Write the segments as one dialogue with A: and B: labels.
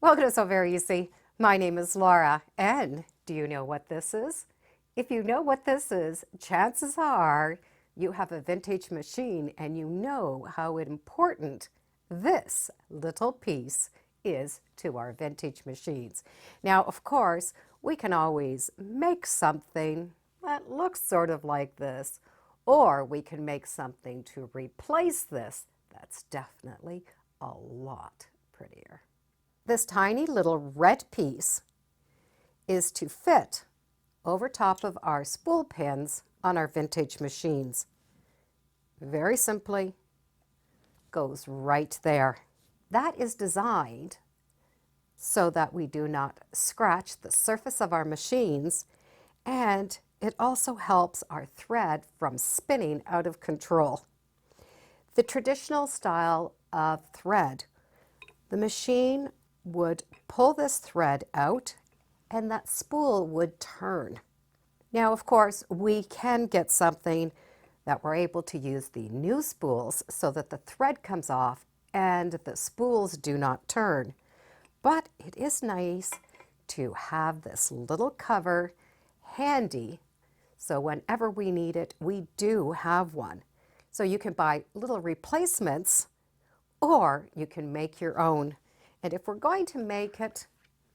A: Welcome to Sew Very Easy. My name is Laura, and do you know what this is? If you know what this is, chances are you have a vintage machine and you know how important this little piece is to our vintage machines. Now, of course, we can always make something that looks sort of like this, or we can make something to replace this that's definitely a lot prettier. This tiny little red piece is to fit over top of our spool pins on our vintage machines. Very simply, goes right there. That is designed so that we do not scratch the surface of our machines, and it also helps our thread from spinning out of control. The traditional style of thread, the machine would pull this thread out and that spool would turn. Now, of course, we can get something that we're able to use the new spools so that the thread comes off and the spools do not turn. But it is nice to have this little cover handy so whenever we need it, we do have one. So you can buy little replacements or you can make your own. And if we're going to make it,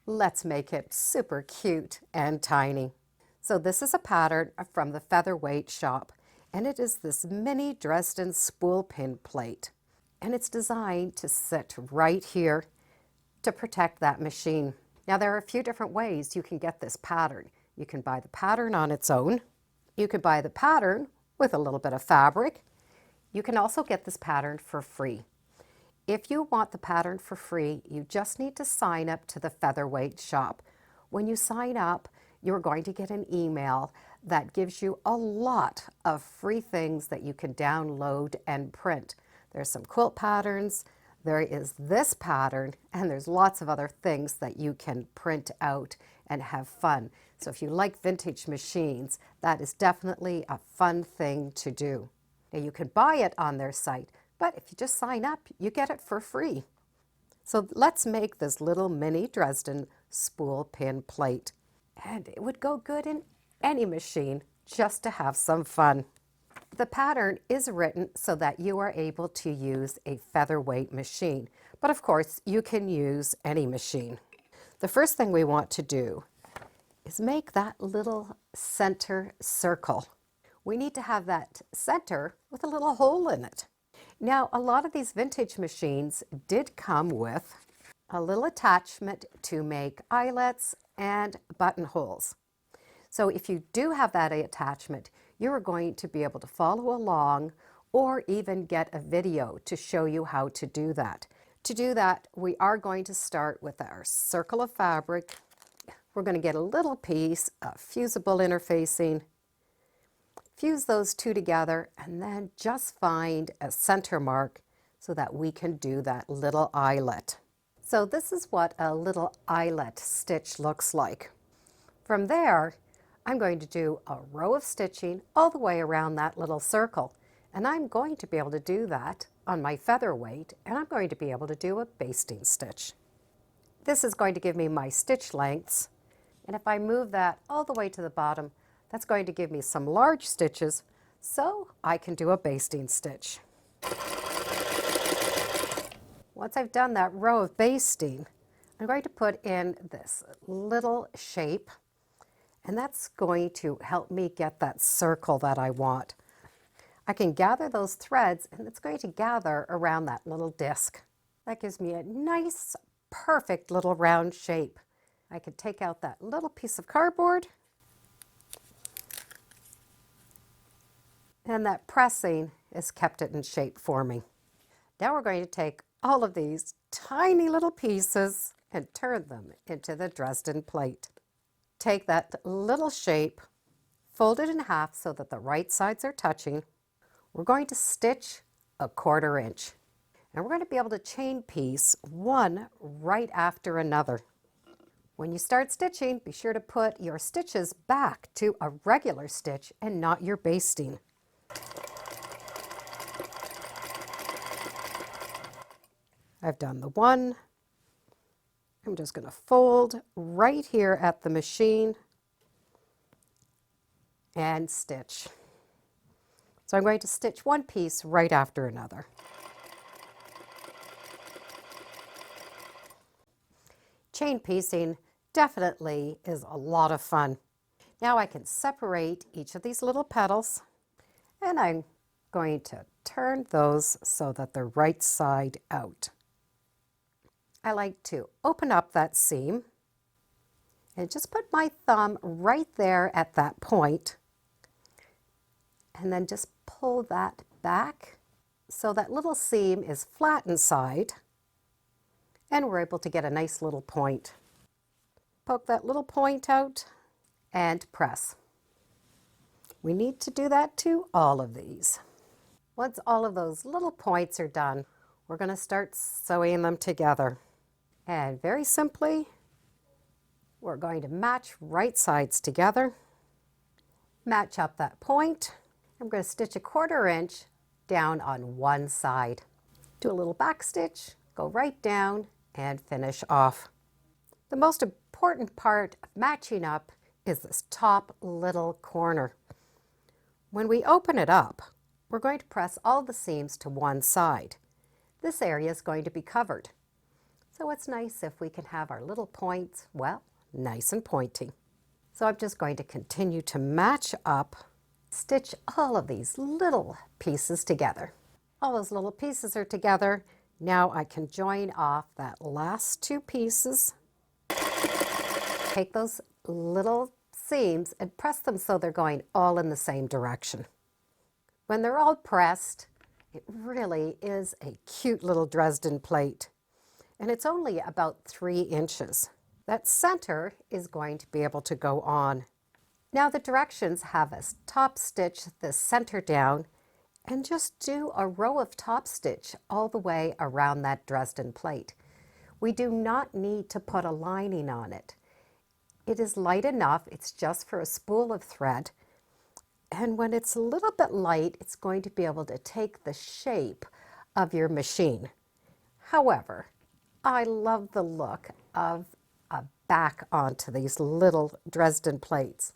A: let's make it super cute and tiny. So this is a pattern from the Featherweight shop, and it is this mini Dresden spool pin plate. And it's designed to sit right here to protect that machine. Now there are a few different ways you can get this pattern. You can buy the pattern on its own. You can buy the pattern with a little bit of fabric. You can also get this pattern for free. If you want the pattern for free, you just need to sign up to the Featherweight shop. When you sign up, you're going to get an email that gives you a lot of free things that you can download and print. There's some quilt patterns, there is this pattern, and there's lots of other things that you can print out and have fun. So if you like vintage machines, that is definitely a fun thing to do. Now you can buy it on their site, but if you just sign up, you get it for free. So let's make this little mini Dresden spool pin plate. And it would go good in any machine just to have some fun. The pattern is written so that you are able to use a featherweight machine, but of course you can use any machine. The first thing we want to do is make that little center circle. We need to have that center with a little hole in it. Now, a lot of these vintage machines did come with a little attachment to make eyelets and buttonholes. So if you do have that attachment, you're going to be able to follow along or even get a video to show you how to do that. To do that, we are going to start with our circle of fabric. We're going to get a little piece of fusible interfacing, fuse those two together, and then just find a center mark so that we can do that little eyelet. So this is what a little eyelet stitch looks like. From there, I'm going to do a row of stitching all the way around that little circle. And I'm going to be able to do that on my featherweight, and I'm going to be able to do a basting stitch. This is going to give me my stitch lengths. And if I move that all the way to the bottom, that's going to give me some large stitches so I can do a basting stitch. Once I've done that row of basting, I'm going to put in this little shape, and that's going to help me get that circle that I want. I can gather those threads and it's going to gather around that little disc. That gives me a nice, perfect little round shape. I can take out that little piece of cardboard, and that pressing has kept it in shape for me. Now we're going to take all of these tiny little pieces and turn them into the Dresden plate. Take that little shape, fold it in half so that the right sides are touching. We're going to stitch a 1/4 inch. And we're going to be able to chain piece one right after another. When you start stitching, be sure to put your stitches back to a regular stitch and not your basting. I've done the 1 I'm just going to fold right here at the machine and stitch. So I'm going to stitch one piece right after another. Chain piecing definitely is a lot of fun. Now I can separate each of these little petals, and I'm going to turn those so that they're right side out. I like to open up that seam and just put my thumb right there at that point, and then just pull that back so that little seam is flat inside, and we're able to get a nice little point. Poke that little point out and press. We need to do that to all of these. Once all of those little points are done, we're going to start sewing them together. And very simply, we're going to match right sides together, match up that point. I'm going to stitch a 1/4 inch down on one side. Do a little back stitch, go right down, and finish off. The most important part of matching up is this top little corner. When we open it up, we're going to press all the seams to one side. This area is going to be covered. So it's nice if we can have our little points, well, nice and pointy. So I'm just going to continue to match up, stitch all of these little pieces together. All those little pieces are together. Now I can join off that last 2 pieces. Take those little seams and press them so they're going all in the same direction. When they're all pressed, it really is a cute little Dresden plate. And it's only about 3 inches. That center is going to be able to go on. Now the directions have us top stitch the center down and just do a row of top stitch all the way around that Dresden plate. We do not need to put a lining on it. It is light enough, it's just for a spool of thread. And when it's a little bit light, it's going to be able to take the shape of your machine. However, I love the look of a back onto these little Dresden plates.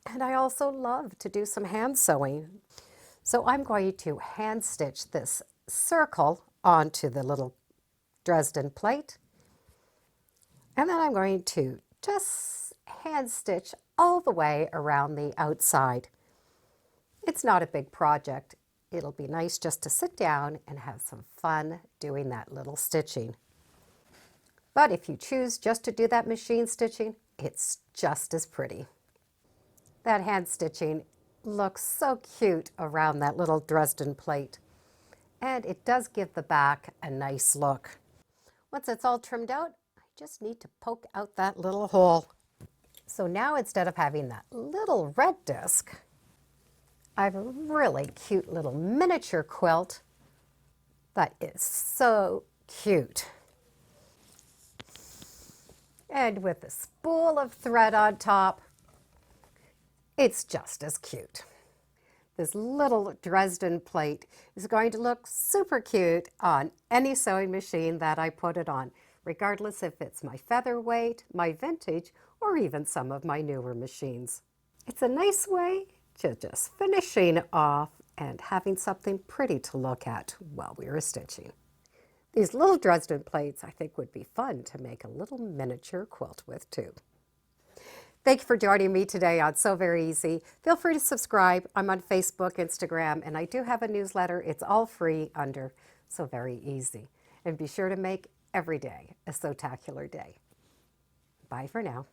A: And I also love to do some hand sewing. So I'm going to hand stitch this circle onto the little Dresden plate. And then I'm going to just hand stitch all the way around the outside. It's not a big project. It'll be nice just to sit down and have some fun doing that little stitching. But if you choose just to do that machine stitching, it's just as pretty. That hand stitching looks so cute around that little Dresden plate. And it does give the back a nice look. Once it's all trimmed out, I just need to poke out that little hole. So now instead of having that little red disc, I have a really cute little miniature quilt that is so cute. And with a spool of thread on top, it's just as cute. This little Dresden plate is going to look super cute on any sewing machine that I put it on, regardless if it's my featherweight, my vintage, or even some of my newer machines. It's a nice way to just finishing off and having something pretty to look at while we were stitching. These little Dresden plates I think would be fun to make a little miniature quilt with too. Thank you for joining me today on Sew Very Easy. Feel free to subscribe. I'm on Facebook, Instagram, and I do have a newsletter. It's all free under Sew Very Easy. And be sure to make every day a Sewtacular day. Bye for now.